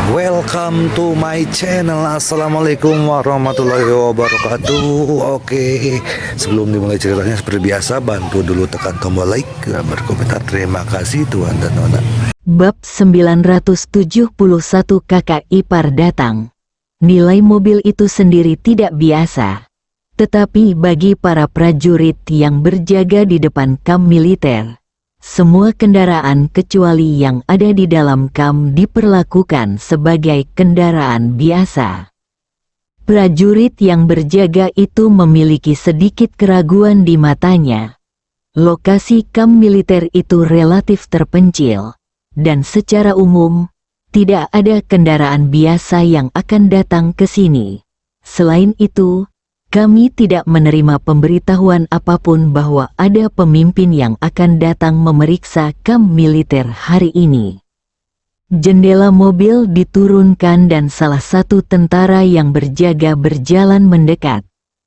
Welcome to my channel. Assalamualaikum warahmatullahi wabarakatuh. Oke, sebelum dimulai ceritanya seperti biasa, bantu dulu tekan tombol like dan berkomentar. Terima kasih Tuhan dan Nona. Bab 971 kakak ipar datang. Nilai mobil itu sendiri tidak biasa. Tetapi bagi para prajurit yang berjaga di depan kamp militer, semua kendaraan kecuali yang ada di dalam kamp diperlakukan sebagai kendaraan biasa. Prajurit yang berjaga itu memiliki sedikit keraguan di matanya. Lokasi kamp militer itu relatif terpencil, dan secara umum, tidak ada kendaraan biasa yang akan datang ke sini. Selain itu, kami tidak menerima pemberitahuan apapun bahwa ada pemimpin yang akan datang memeriksa kamp militer hari ini. Jendela mobil diturunkan dan salah satu tentara yang berjaga berjalan mendekat.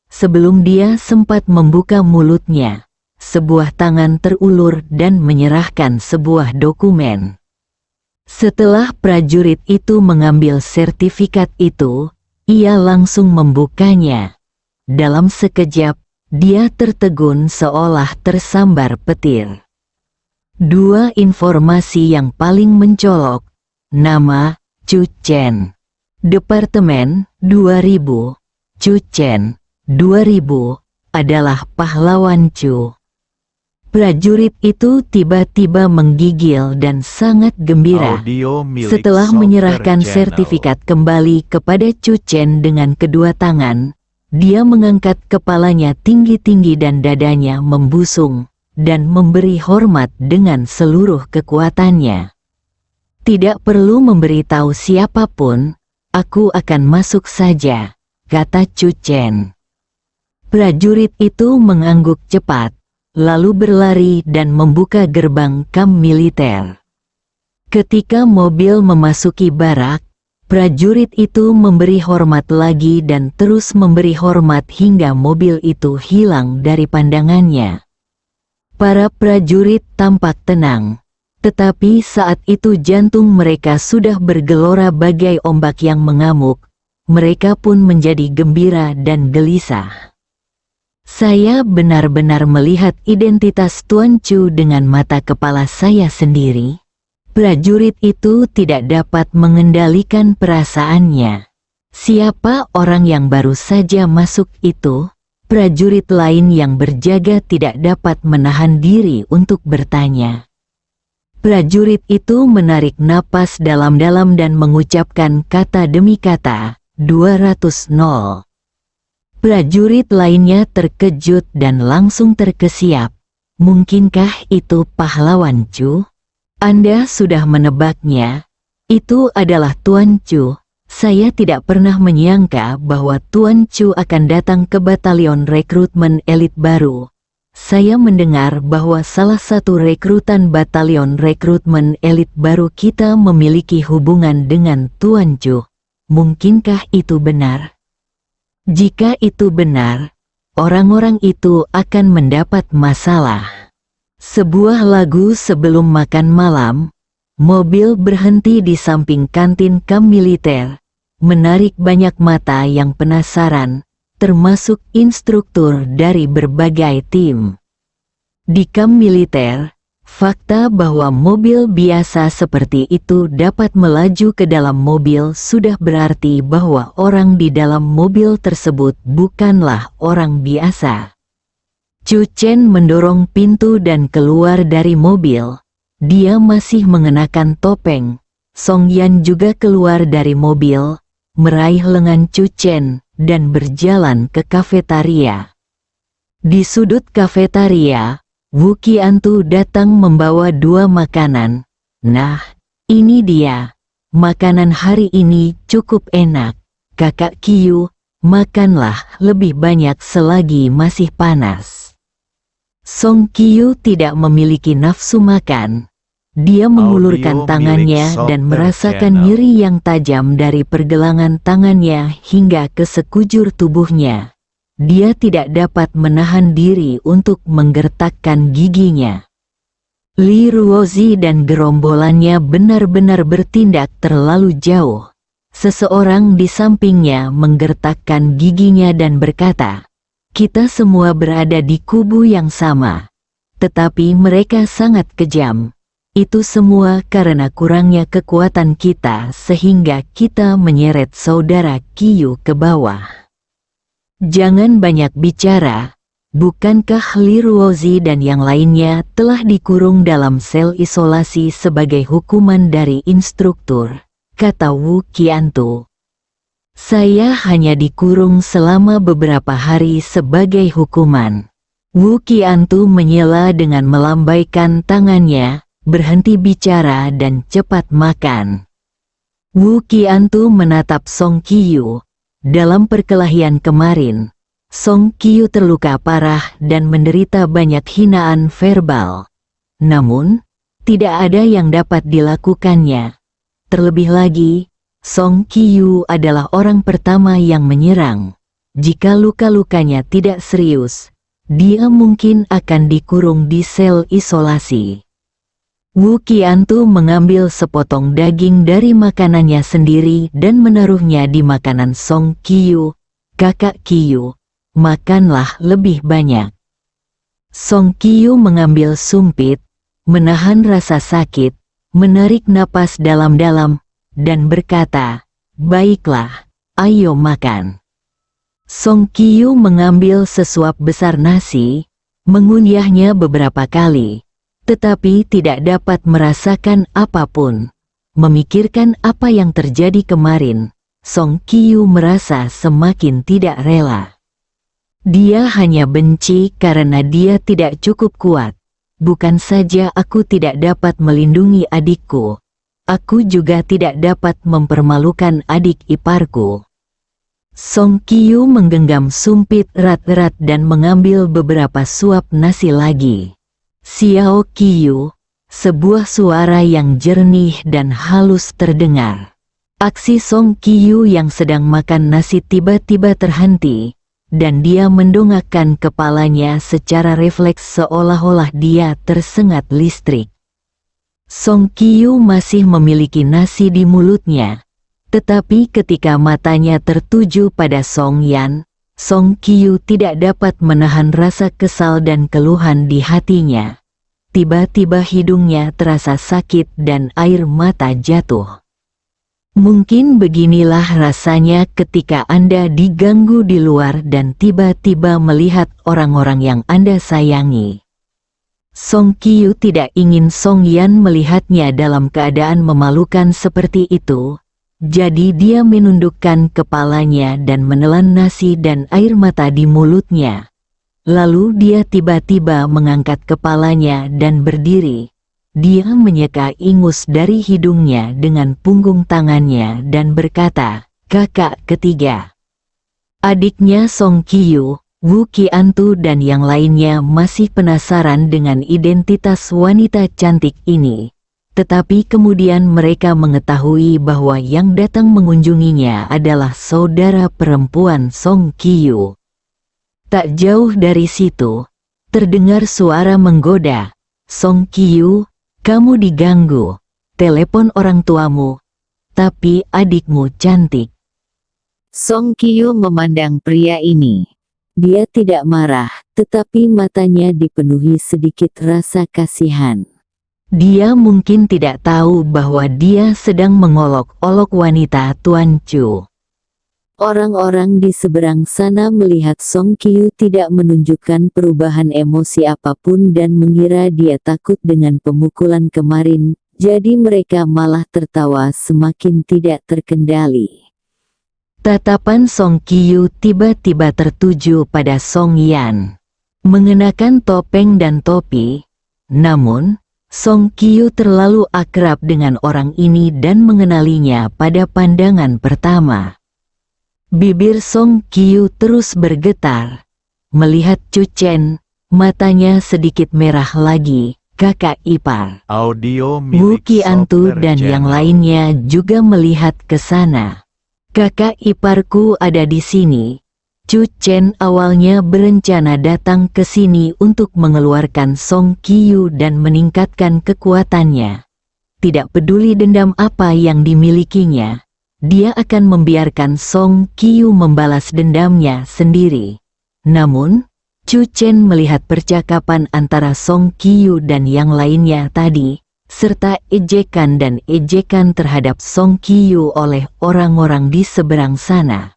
Sebelum dia sempat membuka mulutnya, sebuah tangan terulur dan menyerahkan sebuah dokumen. Setelah prajurit itu mengambil sertifikat itu, ia langsung membukanya. Dalam sekejap, dia tertegun seolah tersambar petir. Dua informasi yang paling mencolok. Nama, Chu Chen. Departemen, 2000. Chu Chen, 2000, adalah pahlawan Chu. Prajurit itu tiba-tiba menggigil dan sangat gembira. Setelah menyerahkan sertifikat kembali kepada Chu Chen dengan kedua tangan, dia mengangkat kepalanya tinggi-tinggi dan dadanya membusung, dan memberi hormat dengan seluruh kekuatannya. Tidak perlu memberitahu siapapun, aku akan masuk saja, kata Chu Chen. Prajurit itu mengangguk cepat, lalu berlari dan membuka gerbang kamp militer. Ketika mobil memasuki barak, prajurit itu memberi hormat lagi dan terus memberi hormat hingga mobil itu hilang dari pandangannya. Para prajurit tampak tenang, tetapi saat itu jantung mereka sudah bergelora bagai ombak yang mengamuk. Mereka pun menjadi gembira dan gelisah. Saya benar-benar melihat identitas Tuan Chu dengan mata kepala saya sendiri. Prajurit itu tidak dapat mengendalikan perasaannya. Siapa orang yang baru saja masuk itu? Prajurit lain yang berjaga tidak dapat menahan diri untuk bertanya. Prajurit itu menarik napas dalam-dalam dan mengucapkan kata demi kata, 200-0. Prajurit lainnya terkejut dan langsung terkesiap. Mungkinkah itu pahlawan Chu? Anda sudah menebaknya. Itu adalah Tuan Chu. Saya tidak pernah menyangka bahwa Tuan Chu akan datang ke batalion rekrutmen elit baru. Saya mendengar bahwa salah satu rekrutan batalion rekrutmen elit baru kita memiliki hubungan dengan Tuan Chu. Mungkinkah itu benar? Jika itu benar, orang-orang itu akan mendapat masalah. Sebuah lagu sebelum makan malam, mobil berhenti di samping kantin kamp militer, menarik banyak mata yang penasaran, termasuk instruktur dari berbagai tim. Di kamp militer, fakta bahwa mobil biasa seperti itu dapat melaju ke dalam mobil sudah berarti bahwa orang di dalam mobil tersebut bukanlah orang biasa. Chu Chen mendorong pintu dan keluar dari mobil. Dia masih mengenakan topeng. Song Yan juga keluar dari mobil, meraih lengan Chu Chen, dan berjalan ke kafetaria. Di sudut kafetaria, Wu Qiantu datang membawa dua makanan. Nah, ini dia. Makanan hari ini cukup enak. Kakak Qiu, makanlah lebih banyak selagi masih panas. Song Qiu tidak memiliki nafsu makan. Dia mengulurkan tangannya dan merasakan nyeri yang tajam dari pergelangan tangannya hingga ke sekujur tubuhnya. Dia tidak dapat menahan diri untuk menggertakkan giginya. Li Ruozi dan gerombolannya benar-benar bertindak terlalu jauh. Seseorang di sampingnya menggertakkan giginya dan berkata, "Kita semua berada di kubu yang sama. Tetapi mereka sangat kejam. Itu semua karena kurangnya kekuatan kita sehingga kita menyeret saudara Qiyu ke bawah." Jangan banyak bicara. Bukankah Li Ruozi dan yang lainnya telah dikurung dalam sel isolasi sebagai hukuman dari instruktur? Kata Wu Qiantu. Saya hanya dikurung selama beberapa hari sebagai hukuman. Wu Qiantu menyela dengan melambaikan tangannya, berhenti bicara dan cepat makan. Wu Qiantu menatap Song Qiyu. Dalam perkelahian kemarin, Song Qiyu terluka parah dan menderita banyak hinaan verbal. Namun, tidak ada yang dapat dilakukannya. Terlebih lagi, Song Qiyu adalah orang pertama yang menyerang. Jika luka-lukanya tidak serius, dia mungkin akan dikurung di sel isolasi. Wu Qiantu mengambil sepotong daging dari makanannya sendiri dan menaruhnya di makanan Song Qiyu. "Kakak Qiyu, makanlah lebih banyak." Song Qiyu mengambil sumpit, menahan rasa sakit, menarik napas dalam-dalam, dan berkata, "Baiklah, ayo makan." Song Qiyu mengambil sesuap besar nasi, mengunyahnya beberapa kali, tetapi tidak dapat merasakan apapun. Memikirkan apa yang terjadi kemarin, Song Qiyu merasa semakin tidak rela. Dia hanya benci karena dia tidak cukup kuat. Bukan saja aku tidak dapat melindungi adikku, aku juga tidak dapat mempermalukan adik iparku. Song Qiyu menggenggam sumpit erat-erat dan mengambil beberapa suap nasi lagi. "Xiao Qiyu," sebuah suara yang jernih dan halus terdengar. Aksi Song Qiyu yang sedang makan nasi tiba-tiba terhenti, dan dia mendongakkan kepalanya secara refleks seolah-olah dia tersengat listrik. Song Qiyu masih memiliki nasi di mulutnya, tetapi ketika matanya tertuju pada Song Yan, Song Qiyu tidak dapat menahan rasa kesal dan keluhan di hatinya. Tiba-tiba hidungnya terasa sakit dan air mata jatuh. Mungkin beginilah rasanya ketika Anda diganggu di luar dan tiba-tiba melihat orang-orang yang Anda sayangi. Song Qiyu tidak ingin Song Yan melihatnya dalam keadaan memalukan seperti itu, jadi dia menundukkan kepalanya dan menelan nasi dan air mata di mulutnya. Lalu dia tiba-tiba mengangkat kepalanya dan berdiri. Dia menyeka ingus dari hidungnya dengan punggung tangannya dan berkata, "Kakak ketiga." Adiknya Song Qiyu, Wu Qiantu dan yang lainnya masih penasaran dengan identitas wanita cantik ini. Tetapi kemudian mereka mengetahui bahwa yang datang mengunjunginya adalah saudara perempuan Song Qiyu. Tak jauh dari situ, terdengar suara menggoda, "Song Qiyu, kamu diganggu. Telepon orang tuamu. Tapi adikmu cantik." Song Qiyu memandang pria ini. Dia tidak marah, tetapi matanya dipenuhi sedikit rasa kasihan. Dia mungkin tidak tahu bahwa dia sedang mengolok-olok wanita Tuan Chu. Orang-orang di seberang sana melihat Song Qiyu tidak menunjukkan perubahan emosi apapun dan mengira dia takut dengan pemukulan kemarin, jadi mereka malah tertawa semakin tidak terkendali. Tatapan Song Qiyu tiba-tiba tertuju pada Song Yan. Mengenakan topeng dan topi, namun, Song Qiyu terlalu akrab dengan orang ini dan mengenalinya pada pandangan pertama. Bibir Song Qiyu terus bergetar. Melihat Chu Chen, matanya sedikit merah lagi. Kakak ipar Audio Wu milik Qiantu Software dan yang Channel. lainnya juga melihat ke sana. "Kakak iparku ada di sini." Chu Chen awalnya berencana datang ke sini untuk mengeluarkan Song Qiu dan meningkatkan kekuatannya. Tidak peduli dendam apa yang dimilikinya, dia akan membiarkan Song Qiu membalas dendamnya sendiri. Namun, Chu Chen melihat percakapan antara Song Qiu dan yang lainnya tadi, serta ejekan dan ejekan terhadap Song Qiu oleh orang-orang di seberang sana.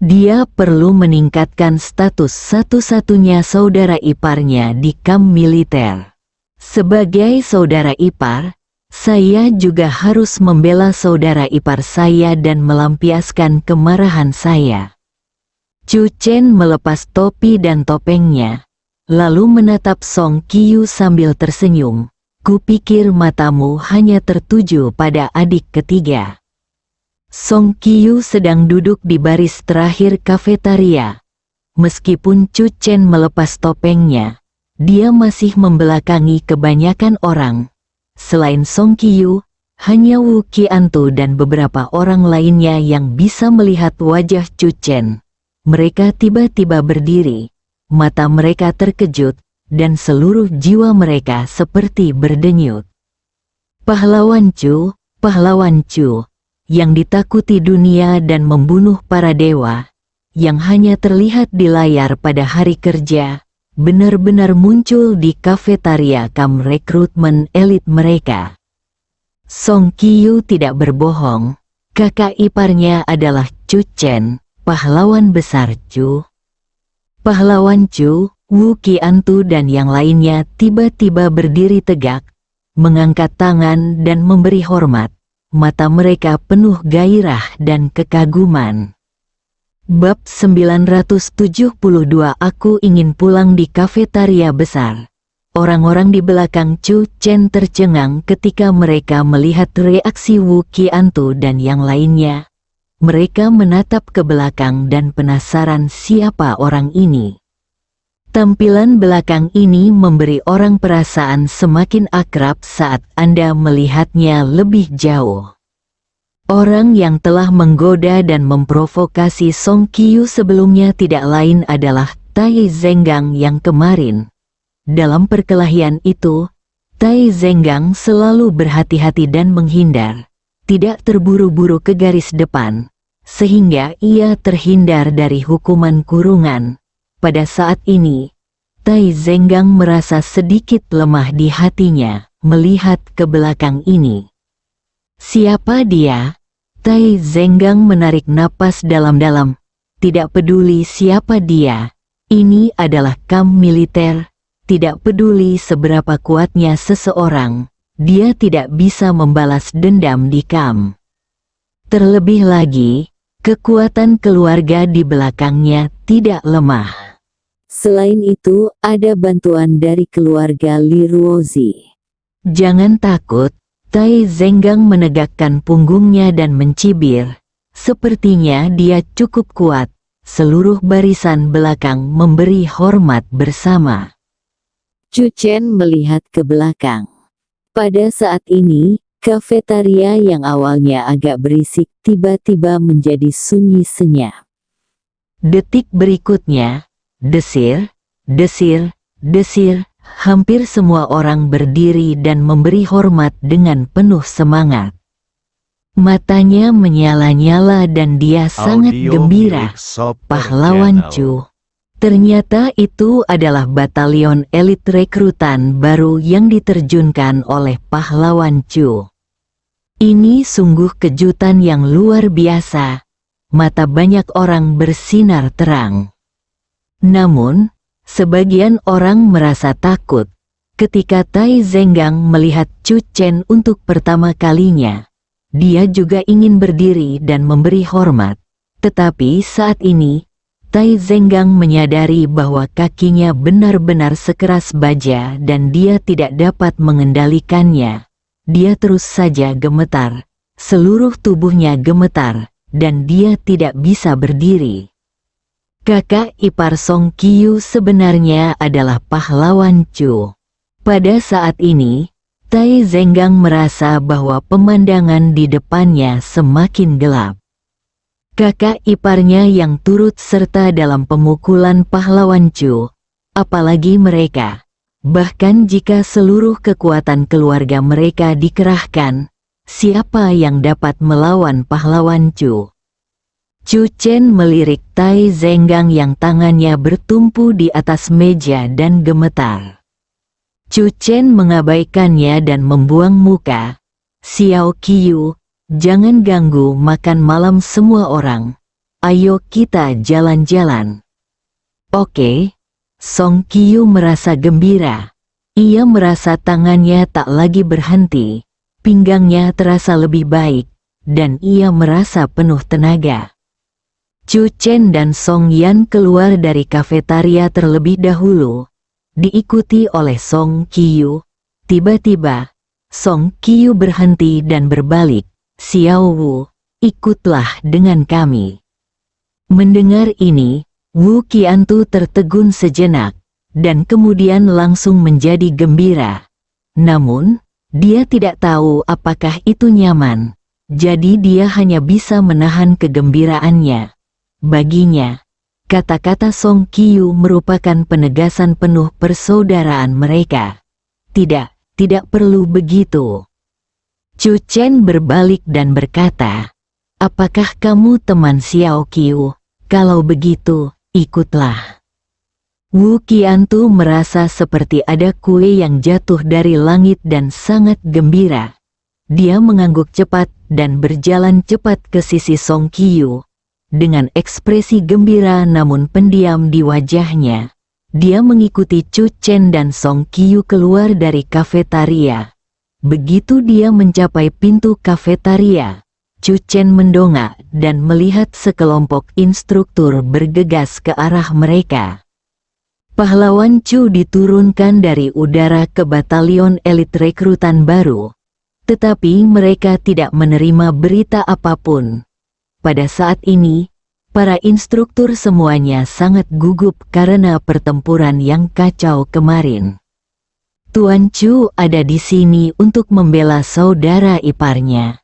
Dia perlu meningkatkan status satu-satunya saudara iparnya di kamp militer. Sebagai saudara ipar, saya juga harus membela saudara ipar saya dan melampiaskan kemarahan saya. Chu Chen melepas topi dan topengnya, lalu menatap Song Qiu sambil tersenyum. Kupikir matamu hanya tertuju pada adik ketiga. Song Qiu sedang duduk di baris terakhir kafetaria. Meskipun Chu Chen melepas topengnya, dia masih membelakangi kebanyakan orang. Selain Song Qiu, hanya Wu Qiantu dan beberapa orang lainnya yang bisa melihat wajah Chu Chen. Mereka tiba-tiba berdiri, mata mereka terkejut, dan seluruh jiwa mereka seperti berdenyut. Pahlawan Chu, yang ditakuti dunia dan membunuh para dewa, yang hanya terlihat di layar pada hari kerja, benar-benar muncul di kafetaria kamp rekrutmen elit mereka. Song Qiu tidak berbohong, kakak iparnya adalah Chu Chen, pahlawan besar Chu. Pahlawan Chu, Wu Qiantu dan yang lainnya tiba-tiba berdiri tegak, mengangkat tangan dan memberi hormat. Mata mereka penuh gairah dan kekaguman. Bab 972. Aku ingin pulang di kafetaria besar. Orang-orang di belakang Chu Chen tercengang ketika mereka melihat reaksi Wu Qiantu dan yang lainnya. Mereka menatap ke belakang dan penasaran siapa orang ini. Tampilan belakang ini memberi orang perasaan semakin akrab saat Anda melihatnya lebih jauh. Orang yang telah menggoda dan memprovokasi Song Qiu sebelumnya tidak lain adalah Tai Zenggang yang kemarin. Dalam perkelahian itu, Tai Zenggang selalu berhati-hati dan menghindar, tidak terburu-buru ke garis depan, sehingga ia terhindar dari hukuman kurungan. Pada saat ini, Tai Zenggang merasa sedikit lemah di hatinya melihat ke belakang ini. Siapa dia? Tai Zenggang menarik napas dalam-dalam. Tidak peduli siapa dia, ini adalah kamp militer. Tidak peduli seberapa kuatnya seseorang, dia tidak bisa membalas dendam di kamp. Terlebih lagi, kekuatan keluarga di belakangnya tidak lemah. Selain itu, ada bantuan dari keluarga Li Ruozi. Jangan takut, Tai Zenggang menegakkan punggungnya dan mencibir. Sepertinya dia cukup kuat. Seluruh barisan belakang memberi hormat bersama. Chu Chen melihat ke belakang. Pada saat ini, kafetaria yang awalnya agak berisik tiba-tiba menjadi sunyi senyap. Detik berikutnya, desir, desir, desir, hampir semua orang berdiri dan memberi hormat dengan penuh semangat. Matanya menyala-nyala dan dia sangat gembira. Pahlawan Chu. Ternyata itu adalah batalion elit rekrutan baru yang diterjunkan oleh Pahlawan Chu. Ini sungguh kejutan yang luar biasa. Mata banyak orang bersinar terang. Namun, sebagian orang merasa takut ketika Tai Zenggang melihat Chu Chen untuk pertama kalinya. Dia juga ingin berdiri dan memberi hormat. Tetapi saat ini, Tai Zenggang menyadari bahwa kakinya benar-benar sekeras baja dan dia tidak dapat mengendalikannya. Dia terus saja gemetar. Seluruh tubuhnya gemetar, dan dia tidak bisa berdiri. Kakak ipar Song Qiu sebenarnya adalah Pahlawan Chu. Pada saat ini, Tai Zenggang merasa bahwa pemandangan di depannya semakin gelap. kakak iparnya yang turut serta dalam pemukulan pahlawan Chu. Apalagi mereka. Bahkan jika seluruh kekuatan keluarga mereka dikerahkan, siapa yang dapat melawan pahlawan Chu? Chu Chen melirik Tai Zenggang yang tangannya bertumpu di atas meja dan gemetar. Chu Chen mengabaikannya dan membuang muka. Xiao Qiu, jangan ganggu makan malam semua orang. Ayo kita jalan-jalan. Oke. Song Qiu merasa gembira. Ia merasa tangannya tak lagi berhenti, pinggangnya terasa lebih baik, dan ia merasa penuh tenaga. Chu Chen dan Song Yan keluar dari kafetaria terlebih dahulu, diikuti oleh Song Qiu. Tiba-tiba, Song Qiu berhenti dan berbalik. Xiao Wu, ikutlah dengan kami. Mendengar ini, Wu Qiantu tertegun sejenak, dan kemudian langsung menjadi gembira. Namun, dia tidak tahu apakah itu nyaman, jadi dia hanya bisa menahan kegembiraannya. Baginya, kata-kata Song Qiu merupakan penegasan penuh persaudaraan mereka. Tidak perlu begitu. Chu Chen berbalik dan berkata, apakah kamu teman Xiao Qiu? Kalau begitu, ikutlah. Wu Qiantu merasa seperti ada kue yang jatuh dari langit dan sangat gembira. Dia mengangguk cepat dan berjalan cepat ke sisi Song Qiu. Dengan ekspresi gembira namun pendiam di wajahnya, dia mengikuti Chu Chen dan Song Qiu keluar dari kafetaria. Begitu dia mencapai pintu kafetaria, Chu Chen mendongak dan melihat sekelompok instruktur bergegas ke arah mereka. Pahlawan Chu diturunkan dari udara ke batalion elit rekrutan baru, tetapi mereka tidak menerima berita apapun. Pada saat ini, para instruktur semuanya sangat gugup karena pertempuran yang kacau kemarin. Tuan Chu ada di sini untuk membela saudara iparnya.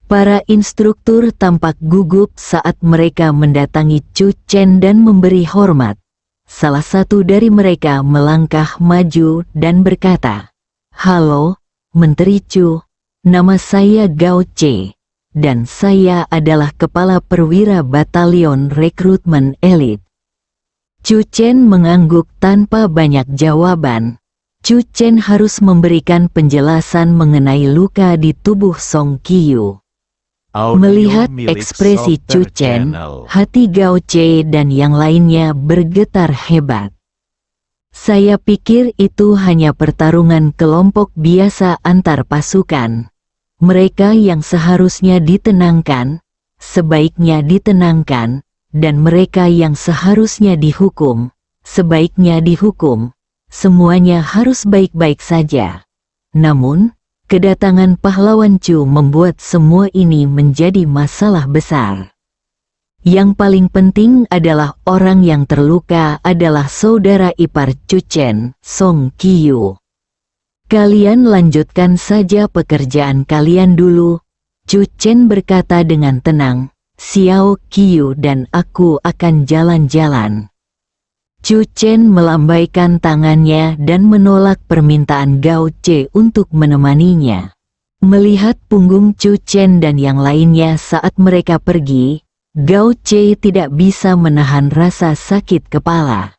Para instruktur tampak gugup saat mereka mendatangi Chu Chen dan memberi hormat. Salah satu dari mereka melangkah maju dan berkata, "Halo, Menteri Chu, nama saya Gao Che, dan saya adalah Kepala Perwira Batalion Rekrutmen Elit." Chu Chen mengangguk tanpa banyak jawaban. Chu Chen harus memberikan penjelasan mengenai luka di tubuh Song Qiu. Melihat ekspresi Chu Chen, hati Gao Che dan yang lainnya bergetar hebat. Saya pikir itu hanya pertarungan kelompok biasa antar pasukan. Mereka yang seharusnya ditenangkan, sebaiknya ditenangkan, dan mereka yang seharusnya dihukum, sebaiknya dihukum. Semuanya harus baik-baik saja. Namun, kedatangan pahlawan Chu membuat semua ini menjadi masalah besar. Yang paling penting adalah orang yang terluka adalah saudara ipar Chu Chen, Song Qiu. Kalian lanjutkan saja pekerjaan kalian dulu, Chu Chen berkata dengan tenang. Xiao Qiu dan aku akan jalan-jalan. Chu Chen melambaikan tangannya dan menolak permintaan Gao Che untuk menemaninya. Melihat punggung Chu Chen dan yang lainnya saat mereka pergi, Gao Che tidak bisa menahan rasa sakit kepala.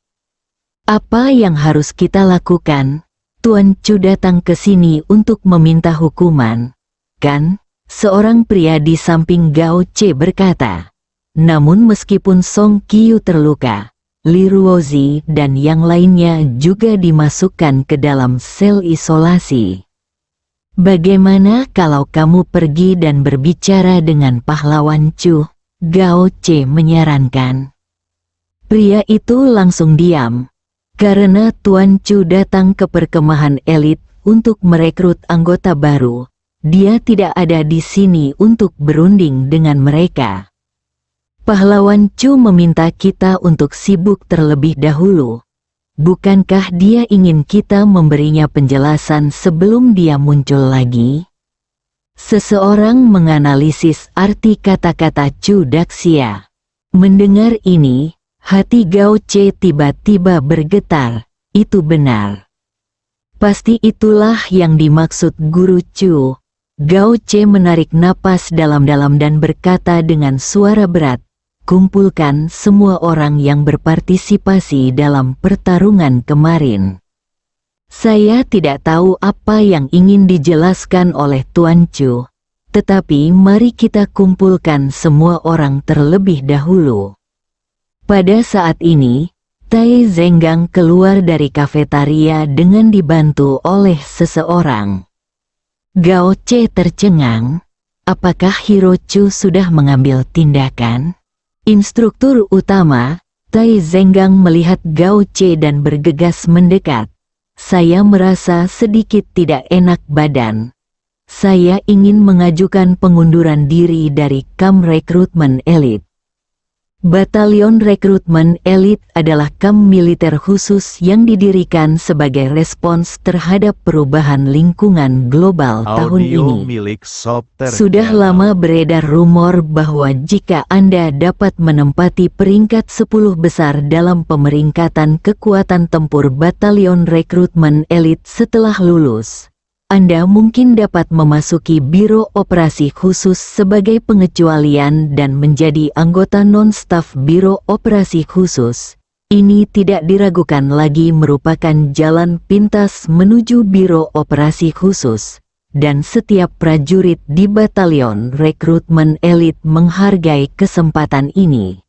Apa yang harus kita lakukan? Tuan Chu datang ke sini untuk meminta hukuman, kan? Seorang pria di samping Gao Che berkata. Namun meskipun Song Qiu terluka, Li Ruozi dan yang lainnya juga dimasukkan ke dalam sel isolasi. Bagaimana kalau kamu pergi dan berbicara dengan pahlawan Chu? Gao Che menyarankan. Pria itu langsung diam, karena Tuan Chu datang ke perkemahan elit untuk merekrut anggota baru. Dia tidak ada di sini untuk berunding dengan mereka. Pahlawan Chu meminta kita untuk sibuk terlebih dahulu. Bukankah dia ingin kita memberinya penjelasan sebelum dia muncul lagi? Seseorang menganalisis arti kata-kata Chu Daxia. Mendengar ini, hati Gao Ce tiba-tiba bergetar. Itu benar. Pasti itulah yang dimaksud Guru Chu. Gao Ce menarik napas dalam-dalam dan berkata dengan suara berat, "Kumpulkan semua orang yang berpartisipasi dalam pertarungan kemarin." Saya tidak tahu apa yang ingin dijelaskan oleh Tuan Chu, tetapi mari kita kumpulkan semua orang terlebih dahulu. Pada saat ini, Tai Zenggang keluar dari kafetaria dengan dibantu oleh seseorang. Gao Ce tercengang. Apakah Hiro Chu sudah mengambil tindakan? Instruktur utama, Tai Zenggang melihat Gao Ce dan bergegas mendekat. Saya merasa sedikit tidak enak badan. Saya ingin mengajukan pengunduran diri dari Kam Rekrutmen Elit. Batalion Rekrutmen Elit adalah kamp militer khusus yang didirikan sebagai respons terhadap perubahan lingkungan global tahun ini. Sudah lama beredar rumor bahwa jika Anda dapat menempati peringkat 10 besar dalam pemeringkatan kekuatan tempur Batalion Rekrutmen Elit setelah lulus, Anda mungkin dapat memasuki Biro Operasi Khusus sebagai pengecualian dan menjadi anggota non-staf Biro Operasi Khusus. Ini tidak diragukan lagi merupakan jalan pintas menuju Biro Operasi Khusus, dan setiap prajurit di Batalion Rekrutmen Elit menghargai kesempatan ini.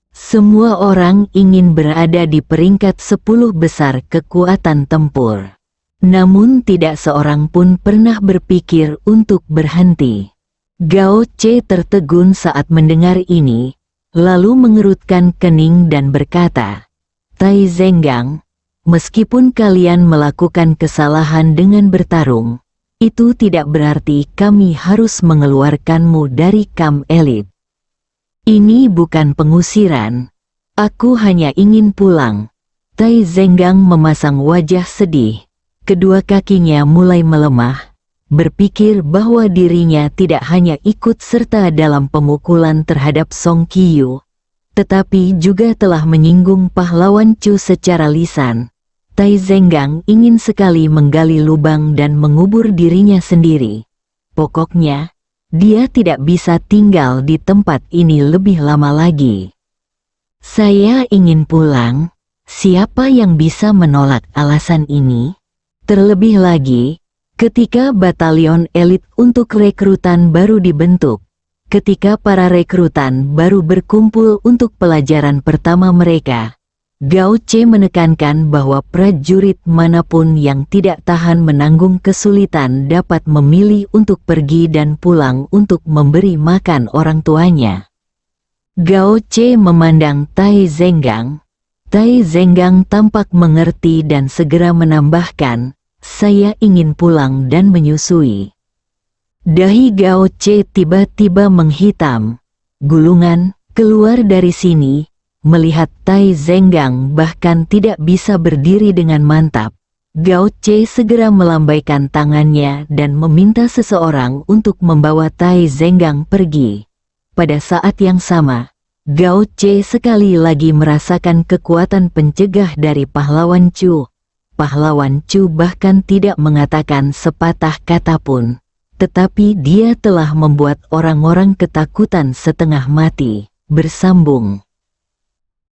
Semua orang ingin berada di peringkat 10 besar kekuatan tempur. Namun tidak seorang pun pernah berpikir untuk berhenti. Gao Ce tertegun saat mendengar ini, lalu mengerutkan kening dan berkata, "Tai Zenggang, meskipun kalian melakukan kesalahan dengan bertarung, itu tidak berarti kami harus mengeluarkanmu dari kamp elit. Ini bukan pengusiran. Aku hanya ingin pulang." Tai Zenggang memasang wajah sedih. Kedua kakinya mulai melemah, berpikir bahwa dirinya tidak hanya ikut serta dalam pemukulan terhadap Song Qiyu, tetapi juga telah menyinggung pahlawan Chu secara lisan. Tai Zenggang ingin sekali menggali lubang dan mengubur dirinya sendiri. Pokoknya, dia tidak bisa tinggal di tempat ini lebih lama lagi. Saya ingin pulang. Siapa yang bisa menolak alasan ini? Terlebih lagi, ketika batalion elit untuk rekrutan baru dibentuk, ketika para rekrutan baru berkumpul untuk pelajaran pertama mereka, Gao Ce menekankan bahwa prajurit manapun yang tidak tahan menanggung kesulitan dapat memilih untuk pergi dan pulang untuk memberi makan orang tuanya. Gao Ce memandang Tai Zenggang. Tai Zenggang tampak mengerti dan segera menambahkan, "Saya ingin pulang dan menyusui." Dahi Gao Ce tiba-tiba menghitam. Gulungan, keluar dari sini. Melihat Tai Zenggang bahkan tidak bisa berdiri dengan mantap, Gao Ce segera melambaikan tangannya dan meminta seseorang untuk membawa Tai Zenggang pergi. Pada saat yang sama, Gao Ce sekali lagi merasakan kekuatan pencegah dari pahlawan Chu. Pahlawan Chu bahkan tidak mengatakan sepatah kata pun, tetapi dia telah membuat orang-orang ketakutan setengah mati. Bersambung.